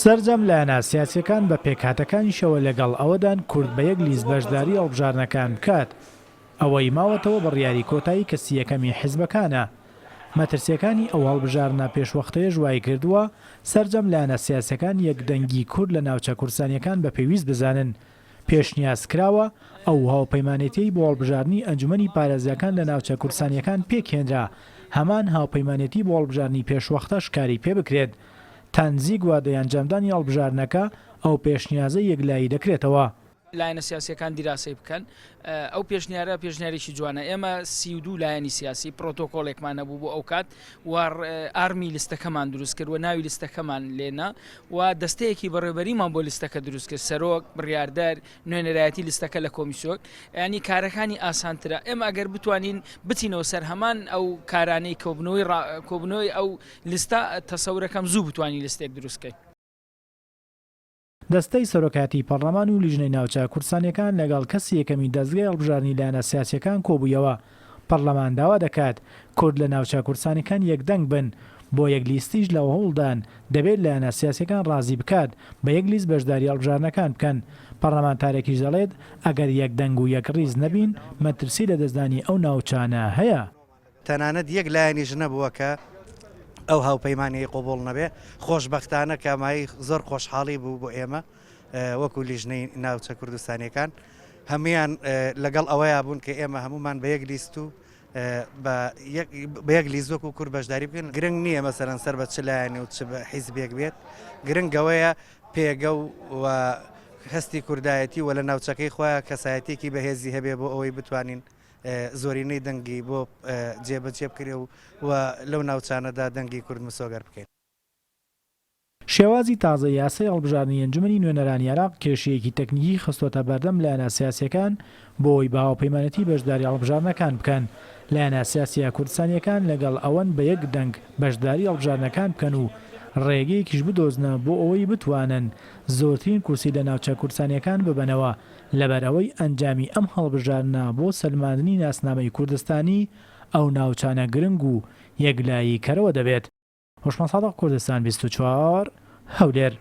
سەرجەم لایەنە سیاسیەکان بە پێکهاتەکانیشەوە لەگەڵ ئەوەدان کورد بە یەک لیست بەشداری هەڵبژارنەکان بکات. ئەوەی ماوەتەوە بڕیاری کۆتایی کەسی یەکەمی حیزبەکانە. مەترسیەکانی ئەو هەڵبژارنە پێشوەختەیە ژوای کردووە سەرجەم لایەنە سیاسیەکان یەکدەنگی کورد لە ناوچە کوردستانیەکان بە پێویست بزانن. پێشنیاز کراوە ئەو هاوپەیمانێتی بۆ هەڵبژارنی ئەنجومەنی پارێزیەکان لە ناوچە کوردستانیەکان پێکهێنرا هەمان هاوپەیمانێتی بۆ هەڵبژارنی پێشوەختە شکاری پێ بکرێت. تەنزیک وا دەیانجامدانی هەڵبژارنەکە ئەو پێشنیازە یەکلایی دەکرێتەوە. لایەنە سیاسیەکان دیراسی بکەن ئەو پێشنیارە پێشنیارێکی جوانە. ئێمە 32 لایەنی سیاسی پرۆتۆکۆڵێکمان نەبوو بۆ ئەو کات ئارمی لیستەکەمان دروست کرد و ناوی لیستەکەمان لێنا و دەستەیەکی بەڕێوەبەریمان بۆ لیستەکە دروست کرد، سەرۆک، بڕیاردەر، نوێنەرایەتی لیستەکە لە کۆمیسیۆک. ینی کارەکانی ئاسانترە. ئێمە ئەگەر بتوانین بچینەوە سەر هەمان ئەو کارانەی کۆبنەوەی ئەو لیستە تەسەورەکەم زوو بتوانین لیستێک دروستکەین. دەستەی سەرۆکاتی پەرلەمان و لیژنەی ناوچە کوردستانیەکان لەگەڵ کەسی یەکەمی دەستگای هەڵبژارنی لایەنە سیاسیەکان کۆبوویەوە. پەرلەمان داوا دەکات کورد لە ناوچە کوردستانیەکان یەکدەنگ بن بۆ یەک لیستیش لەوە هەوڵدان دەبێت لایەنە سیاسیەکان ڕازی بکات بە یەک لیست بەشداری هەڵبژارنەکان بکەن. پەرلەمانتارێکیش دەڵێت ئەگەر یەکدەنگ و یەک ڕیز نەبین مەترسی لە دەستدانی ئەو ناوچانە هەیە. تەنانەت یەک لایەنیش نەبووە کە ئەو هاوپەیمانی قۆبوڵ نەبێ. خۆشبەختانە کامایی زۆر خۆشحاڵی بوو بۆ ئێمە وەکو لیژنەی ناوچە کوردستانیەکان هەمویان لەگەڵ ئەوەیە بوون کە ئێمە هەمومان بە یەک لیست و بە یەک لیست وەکو کورد بەشداری بکەن. گرنگ نییە مەسەرەن سەر بە چ لایەنی و چ حیزبێک بێت، گرنگەوەیە پێگە و هەستی کوردایەتی و لە ناوچەکەی خۆیان کەسایەتێکی بەهێزی هەبێ بۆ ئەوەی بتوانین زۆرینەی دەنگی بۆ جێبەجێ بکرێ و لەو ناوچانەدا دەنگی کورد مسۆگەر بکەین. شێوازی تازە یاسای هەڵبژارنی ئەنجومەنی نوێنەرانی عێراق کێشەیەکی تەکنیکی خستۆتە بەردەم لایەنە سیاسیەکان بۆی بە هاوپەیمانەتی بەشداری هەڵبژارنەکان بکەن. لایەنە سیاسیە کوردستانیەکان لەگەڵ ئەوەن بە یەک دەنگ بەشداری هەڵبژارنەکان بکەن و ڕێگەیەکیش بدۆزنە بۆ ئەوەی بتوانن زۆرترین کورسی لە ناوچە کوردستانیەکان ببەنەوە لەبەرەوەی ئەنجامی ئەم هەڵبژارنە بۆ سەلماندنی ناسنامەی کوردستانی ئەو ناوچانە گرنگ و یەکلایی کەرەوە دەبێت. هۆشمان سادق، کوردستان 24 هەولێر.